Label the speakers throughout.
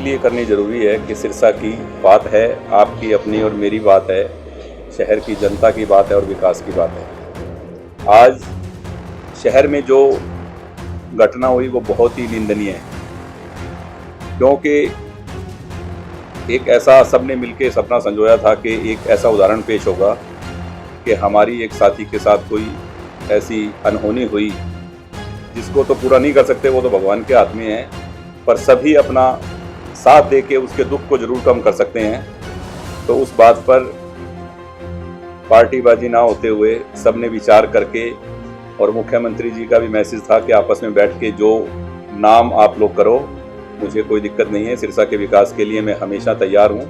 Speaker 1: इसीलिए करनी ज़रूरी है कि सिरसा की बात है, आपकी अपनी और मेरी बात है, शहर की जनता की बात है और विकास की बात है। आज शहर में जो घटना हुई वो बहुत ही निंदनीय है, क्योंकि एक ऐसा सबने मिलकर सपना संजोया था कि एक ऐसा उदाहरण पेश होगा कि हमारी एक साथी के साथ कोई ऐसी अनहोनी हुई जिसको तो पूरा नहीं कर सकते, वो तो भगवान के हाथ में है, पर सभी अपना साथ दे के उसके दुख को जरूर कम कर सकते हैं। तो उस बात पर पार्टीबाजी ना होते हुए सबने विचार करके, और मुख्यमंत्री जी का भी मैसेज था कि आपस में बैठ के जो नाम आप लोग करो, मुझे कोई दिक्कत नहीं है, सिरसा के विकास के लिए मैं हमेशा तैयार हूँ।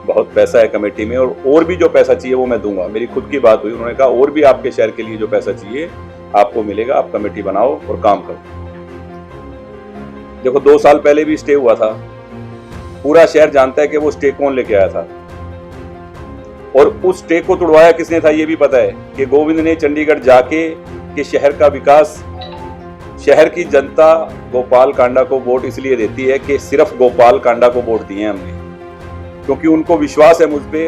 Speaker 1: बहुत पैसा है कमेटी में और भी जो पैसा चाहिए वो मैं दूंगा। मेरी खुद की बात हुई, उन्होंने कहा और भी आपके शहर के लिए जो पैसा चाहिए आपको मिलेगा, आप कमेटी बनाओ और काम करो। देखो 2 साल पहले भी स्टे हुआ था, पूरा शहर जानता है कि वो स्टे कौन लेके आया था और उस स्टे को तोड़वाया किसने था ये भी पता है कि गोविंद ने चंडीगढ़ जाके कि शहर का विकास, शहर की जनता गोपाल कांडा को वोट इसलिए देती है कि सिर्फ गोपाल कांडा को वोट दिए हमने, क्योंकि उनको विश्वास है मुझ पे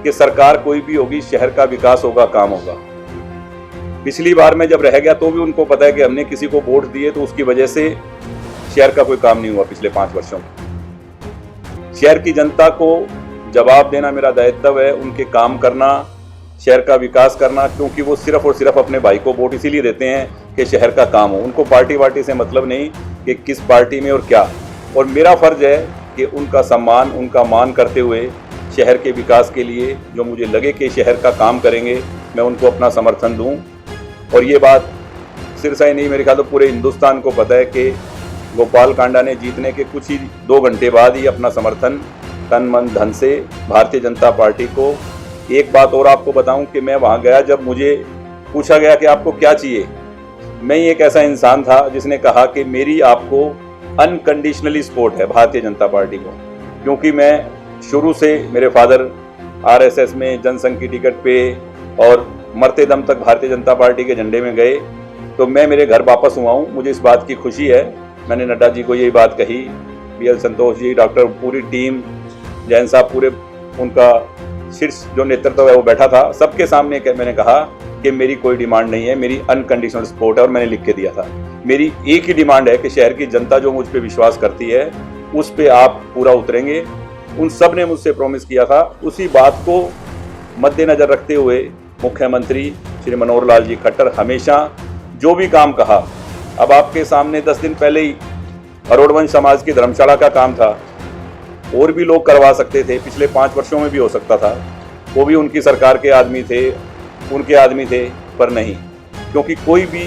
Speaker 1: कि सरकार कोई भी होगी शहर का विकास होगा, काम होगा। पिछली बार में जब रह गया तो भी उनको पता है कि हमने किसी को वोट दिए तो उसकी वजह से शहर का कोई काम नहीं हुआ पिछले 5 वर्षों में। शहर की जनता को जवाब देना मेरा दायित्व है, उनके काम करना, शहर का विकास करना, क्योंकि वो सिर्फ और सिर्फ अपने भाई को वोट इसीलिए देते हैं कि शहर का काम हो। उनको पार्टी वार्टी से मतलब नहीं कि किस पार्टी में और क्या। और मेरा फर्ज है कि उनका सम्मान, उनका मान करते हुए शहर के विकास के लिए जो मुझे लगे कि शहर का काम करेंगे, मैं उनको अपना समर्थन दूं। और ये बात सिरसा ही नहीं, मेरे ख्याल तो पूरे हिंदुस्तान को पता है कि गोपाल कांडा ने जीतने के कुछ ही 2 घंटे बाद ही अपना समर्थन तन मन धन से भारतीय जनता पार्टी को। एक बात और आपको बताऊं कि मैं वहां गया, जब मुझे पूछा गया कि आपको क्या चाहिए, मैं ही एक ऐसा इंसान था जिसने कहा कि मेरी आपको अनकंडीशनली सपोर्ट है भारतीय जनता पार्टी को, क्योंकि मैं शुरू से, मेरे फादर आरएसएस में जनसंघ की टिकट पे और मरते दम तक भारतीय जनता पार्टी के झंडे में गए, तो मैं मेरे घर वापस हुआ हूँ। मुझे इस बात की खुशी है। मैंने नड्डा जी को यही बात कही, बीएल संतोष जी, डॉक्टर, पूरी टीम, जैन साहब, पूरे उनका शीर्ष जो नेतृत्व है वो बैठा था, सबके सामने मैंने कहा कि मेरी कोई डिमांड नहीं है, मेरी अनकंडीशनल सपोर्ट है। और मैंने लिख के दिया था, मेरी एक ही डिमांड है कि शहर की जनता जो मुझ पे विश्वास करती है उस पे आप पूरा उतरेंगे। उन सब ने मुझसे प्रॉमिस किया था। उसी बात को मद्देनजर रखते हुए मुख्यमंत्री श्री मनोहर लाल जी खट्टर हमेशा जो भी काम कहा, अब आपके सामने 10 दिन पहले ही अरोड़वंश समाज की धर्मशाला का काम था, और भी लोग करवा सकते थे, पिछले 5 वर्षों में भी हो सकता था, वो भी उनकी सरकार के आदमी थे, उनके आदमी थे, पर नहीं, क्योंकि कोई भी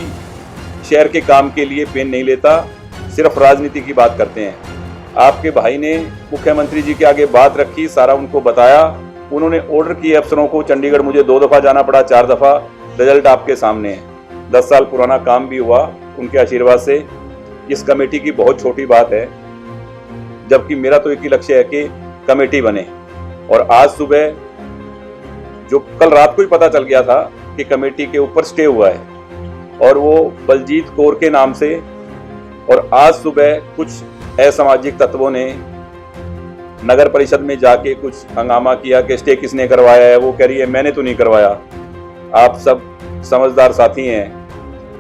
Speaker 1: शहर के काम के लिए पेन नहीं लेता, सिर्फ राजनीति की बात करते हैं। आपके भाई ने मुख्यमंत्री जी के आगे बात रखी, सारा उनको बताया, उन्होंने ऑर्डर किए अफसरों को। चंडीगढ़ मुझे 2 दफ़ा जाना पड़ा, 4 दफ़ा, रिजल्ट आपके सामने है। 10 साल पुराना काम भी हुआ उनके आशीर्वाद से। इस कमेटी की बहुत छोटी बात है, जबकि मेरा तो एक ही लक्ष्य है कि कमेटी बने। और आज सुबह, जो कल रात को ही पता चल गया था कि कमेटी के ऊपर स्टे हुआ है, और वो बलजीत कौर के नाम से, और आज सुबह कुछ असामाजिक तत्वों ने नगर परिषद में जाके कुछ हंगामा किया कि स्टे किसने करवाया है। वो कह रही है मैंने तो नहीं करवाया। आप सब समझदार साथी हैं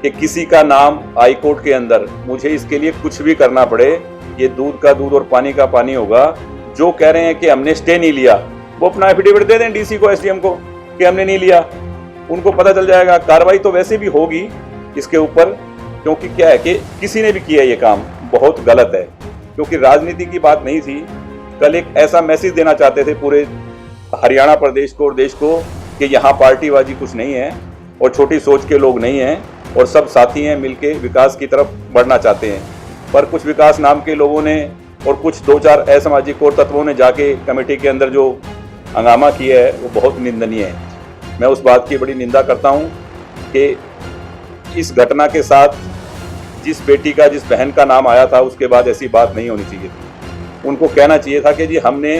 Speaker 1: कि किसी का नाम हाई कोर्ट के अंदर, मुझे इसके लिए कुछ भी करना पड़े, ये दूध का दूध और पानी का पानी होगा। जो कह रहे हैं कि हमने स्टे नहीं लिया, वो अपना एफिडेविट दे दें डीसी को, एसडीएम को, कि हमने नहीं लिया। उनको पता चल जाएगा। कार्रवाई तो वैसे भी होगी इसके ऊपर, क्योंकि क्या है कि किसी ने भी किया ये काम बहुत गलत है, क्योंकि राजनीति की बात नहीं थी। कल एक ऐसा मैसेज देना चाहते थे पूरे हरियाणा प्रदेश को और देश को कि यहाँ पार्टीबाजी कुछ नहीं है और छोटी सोच के लोग नहीं हैं, और सब साथी हैं, मिलके विकास की तरफ बढ़ना चाहते हैं। पर कुछ विकास नाम के लोगों ने और कुछ 2-4 असामाजिक और तत्वों ने जाके कमेटी के अंदर जो हंगामा किया है वो बहुत निंदनीय है। मैं उस बात की बड़ी निंदा करता हूं कि इस घटना के साथ जिस बेटी का, जिस बहन का नाम आया था, उसके बाद ऐसी बात नहीं होनी चाहिए थी। उनको कहना चाहिए था कि जी हमने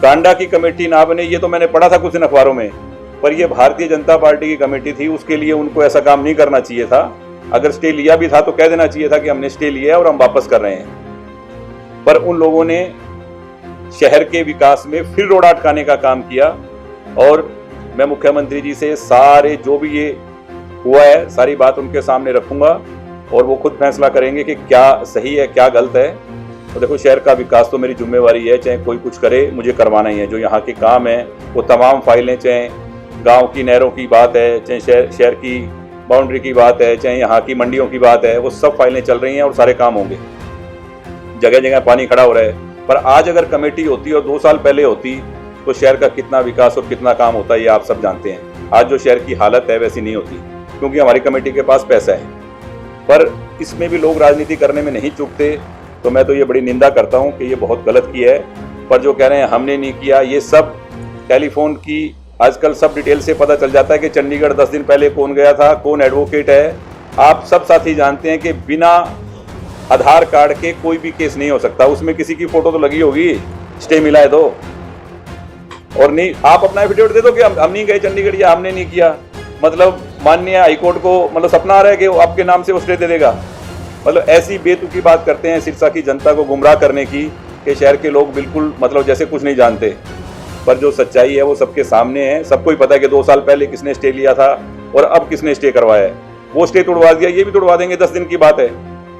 Speaker 1: कांडा की कमेटी ना बने, ये तो मैंने पढ़ा था कुछ दिन अखबारों में, पर ये भारतीय जनता पार्टी की कमेटी थी, उसके लिए उनको ऐसा काम नहीं करना चाहिए था। अगर स्टे लिया भी था तो कह देना चाहिए था कि हमने स्टे लिया है और हम वापस कर रहे हैं। पर उन लोगों ने शहर के विकास में फिर रोड़ा अटकाने का काम किया। और मैं मुख्यमंत्री जी से सारे जो भी ये हुआ है सारी बात उनके सामने रखूंगा और वो खुद फैसला करेंगे कि क्या सही है क्या गलत है। तो देखो, शहर का विकास तो मेरी जिम्मेवारी है, चाहे कोई कुछ करे मुझे करवाना ही है। जो यहाँ के काम है वो तमाम फाइलें, चाहे गांव की नहरों की बात है, चाहे शहर की बाउंड्री की बात है, चाहे यहाँ की मंडियों की बात है, वो सब फाइलें चल रही हैं और सारे काम होंगे। जगह जगह पानी खड़ा हो रहा है। पर आज अगर कमेटी होती और 2 साल पहले होती तो शहर का कितना विकास और कितना काम होता है ये आप सब जानते हैं। आज जो शहर की हालत है वैसी नहीं होती, क्योंकि हमारी कमेटी के पास पैसा है। पर इसमें भी लोग राजनीति करने में नहीं चूकते, तो मैं तो ये बड़ी निंदा करता हूँ कि ये बहुत गलत किया है। पर जो कह रहे हैं हमने नहीं किया, ये सब टेलीफोन की आजकल सब डिटेल से पता चल जाता है कि चंडीगढ़ 10 दिन पहले कौन गया था, कौन एडवोकेट है। आप सब साथी जानते हैं कि बिना आधार कार्ड के कोई भी केस नहीं हो सकता। उसमें किसी की फोटो तो लगी होगी, स्टे मिला है तो। और नहीं, आप अपना एफिडेविट दे दो कि हम नहीं गए चंडीगढ़ या हमने नहीं किया, मतलब माननीय हाईकोर्ट को मतलब सपना आ रहा है कि वो आपके नाम से वो स्टे दे देगा। मतलब ऐसी बेतुकी बात करते हैं सिरसा की जनता को गुमराह करने की कि शहर के लोग बिल्कुल मतलब जैसे कुछ नहीं जानते। पर जो सच्चाई है वो सबके सामने है। सबको ही पता है कि 2 साल पहले किसने स्टे लिया था और अब किसने स्टे करवाया है। वो स्टे तोड़वा दिया, ये भी तोड़वा देंगे। 10 दिन की बात है,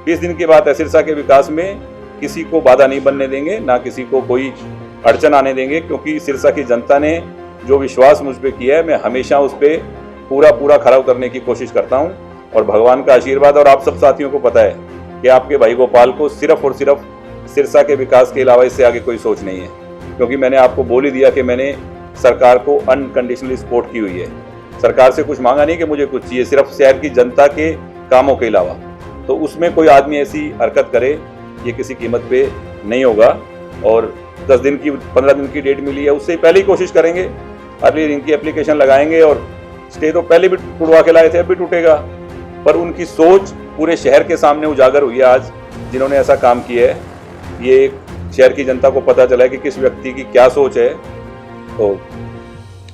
Speaker 1: 20 दिन की बात है। सिरसा के विकास में किसी को बाधा नहीं बनने देंगे, ना किसी को कोई अड़चन आने देंगे, क्योंकि सिरसा की जनता ने जो विश्वास मुझ पर किया है मैं हमेशा उस पर पूरा खरा उतरने की कोशिश करता हूँ। और भगवान का आशीर्वाद और आप सब साथियों को पता है कि आपके भाई गोपाल को सिर्फ और सिर्फ सिरसा के विकास के अलावा इससे आगे कोई सोच नहीं है। क्योंकि मैंने आपको बोल ही दिया कि मैंने सरकार को अनकंडीशनली सपोर्ट की हुई है। सरकार से कुछ मांगा नहीं कि मुझे कुछ चाहिए, सिर्फ शहर की जनता के कामों के अलावा। तो उसमें कोई आदमी ऐसी हरकत करे ये किसी कीमत पे नहीं होगा। और 10 दिन की 15 दिन की डेट मिली है, उससे पहले ही कोशिश करेंगे। अर्ली रिंग की एप्लीकेशन लगाएंगे और स्टे तो पहले भी टूटवा के लाए थे, अब भी टूटेगा। पर उनकी सोच पूरे शहर के सामने उजागर हुई है आज, जिन्होंने ऐसा काम किया है। ये शहर की जनता को पता चला है कि किस व्यक्ति की क्या सोच है। तो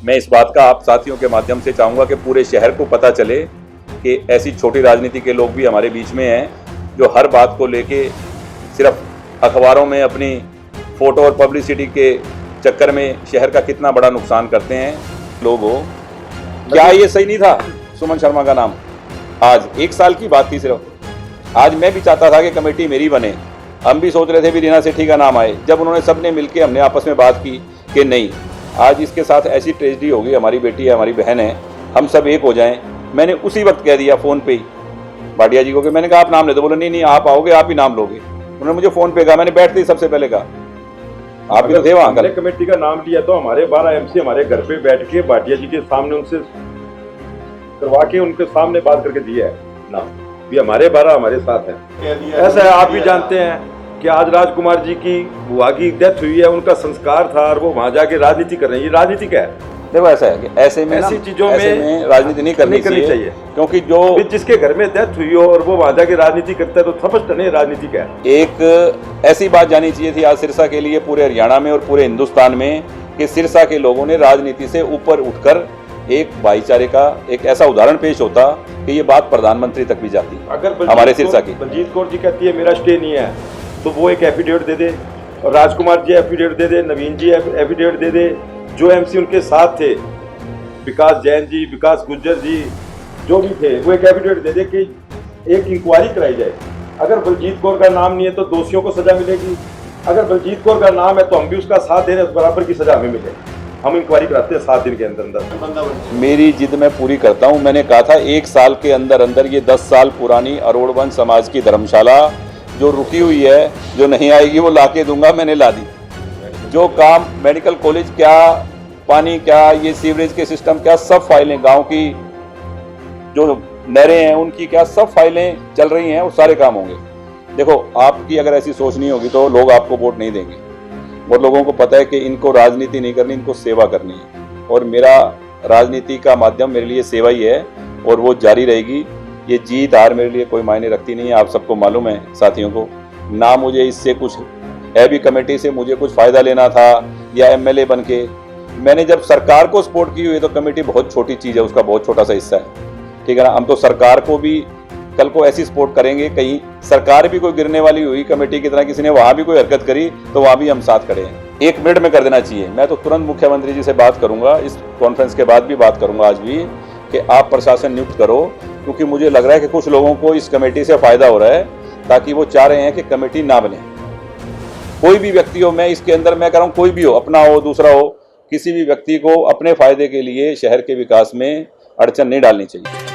Speaker 1: मैं इस बात का आप साथियों के माध्यम से चाहूँगा कि पूरे शहर को पता चले कि ऐसी छोटी राजनीति के लोग भी हमारे बीच में हैं, जो हर बात को लेके सिर्फ अखबारों में अपनी फोटो और पब्लिसिटी के चक्कर में शहर का कितना बड़ा नुकसान करते हैं लोगों। क्या ये सही नहीं था सुमन शर्मा का नाम? आज 1 साल की बात थी सिर्फ। आज मैं भी चाहता था कि कमेटी मेरी बने। हम भी सोच रहे थे भी रीना सेठी का नाम आए। जब उन्होंने सबने मिलके हमने आपस में बात की कि नहीं, आज इसके साथ ऐसी ट्रेजेडी होगी, हमारी बेटी है, हमारी बहन है, हम सब एक हो जाएं। मैंने उसी वक्त कह दिया फ़ोन पे ही भाटिया जी को कि मैंने कहा आप नाम ले दो। बोले नहीं आप आओगे, आप ही नाम लोगे। उन्होंने मुझे फ़ोन पे कहा, मैंने बैठते ही सबसे पहले कहा आप भी तो थे वहाँ।
Speaker 2: हमने कमेटी का नाम लिया तो हमारे 12 MC हमारे घर पे बैठ के भाटिया जी के सामने उनसे करवा के उनके सामने बात करके दिया है नाम भी हमारे 12 हमारे साथ हैं। ऐसा है, आप भी जानते हैं कि आज राजकुमार जी की बुआ की डेथ हुई है, उनका संस्कार था और वो वहाँ जाके राजनीति कर रहे हैं। ये राजनीति क्या है?
Speaker 1: देखो ऐसा है कि ऐसे में
Speaker 2: ऐसी चीजों में
Speaker 1: राजनीति नहीं करनी चाहिए। क्योंकि जो
Speaker 2: जिसके घर में डेथ हुई हो और वो वहाँ जाके राजनीति करता है तो थपस्ट नहीं, राजनीति क्या है?
Speaker 1: एक ऐसी बात जानी चाहिए थी आज सिरसा के लिए, पूरे हरियाणा में और पूरे हिंदुस्तान में, कि सिरसा के लोगों ने राजनीति से ऊपर उठकर एक भाईचारे का एक ऐसा उदाहरण पेश होता कि ये बात प्रधानमंत्री तक भी जाती।
Speaker 2: अगर
Speaker 1: हमारे सिरसा की
Speaker 2: बलजीत कौर जी कहती है मेरा स्टे नहीं है, तो वो एक एफिडेविट दे दे, और राजकुमार जी एफिडेविट दे दे, नवीन जी एफिडेविट दे दे, जो MC उनके साथ थे, विकास जैन जी, विकास गुज्जर जी, जो भी थे, वो एक एफिडेविट दे दे कि एक इंक्वायरी कराई जाए। अगर बलजीत कौर का नाम नहीं है तो दोषियों को सजा मिलेगी। अगर बलजीत कौर का नाम है तो हम भी उसका साथ दे रहे हैं, बराबर की सजा हमें मिले। हम इंक्वायरी कराते हैं 7 दिन के अंदर अंदर।
Speaker 1: मेरी जिद मैं पूरी करता हूं। मैंने कहा था 1 साल के अंदर अंदर ये 10 साल पुरानी अरोड़वंश समाज की धर्मशाला जो रुकी हुई है, जो नहीं आएगी वो ला के दूंगा, मैंने ला दी। जो काम मेडिकल कॉलेज क्या, पानी क्या, ये सीवरेज के सिस्टम क्या, सब फाइलें, गांव की जो नहरें हैं उनकी क्या, सब फाइलें चल रही हैं, वो सारे काम होंगे। देखो, आपकी अगर ऐसी सोच नहीं होगी तो लोग आपको वोट नहीं देंगे। और लोगों को पता है कि इनको राजनीति नहीं करनी, इनको सेवा करनी है। और मेरा राजनीति का माध्यम मेरे लिए सेवा ही है और वो जारी रहेगी। ये जीत हार मेरे लिए कोई मायने रखती नहीं है, आप सबको मालूम है साथियों को। ना मुझे इससे कुछ है भी कमेटी से मुझे कुछ फ़ायदा लेना था या MLA बन के। मैंने जब सरकार को सपोर्ट की हुई है तो कमेटी बहुत छोटी चीज़ है, उसका बहुत छोटा सा हिस्सा है, ठीक है ना। हम तो सरकार को भी कल को ऐसी सपोर्ट करेंगे। कहीं सरकार भी कोई गिरने वाली हुई कमेटी की तरह, किसी ने वहां भी कोई हरकत करी, तो वहां भी हम साथ खड़े हैं। 1 मिनट में कर देना चाहिए। मैं तो तुरंत मुख्यमंत्री जी से बात करूंगा, इस कॉन्फ्रेंस के बाद भी बात करूंगा आज भी, कि आप प्रशासन नियुक्त करो, क्योंकि मुझे लग रहा है कि कुछ लोगों को इस कमेटी से फायदा हो रहा है, ताकि वो चाह रहे हैं कि कमेटी ना बने। कोई भी व्यक्ति हो, मैं इसके अंदर मैं कह रहा हूं, कोई भी हो, अपना हो दूसरा हो, किसी भी व्यक्ति को अपने फायदे के लिए शहर के विकास में अड़चन नहीं डालनी चाहिए।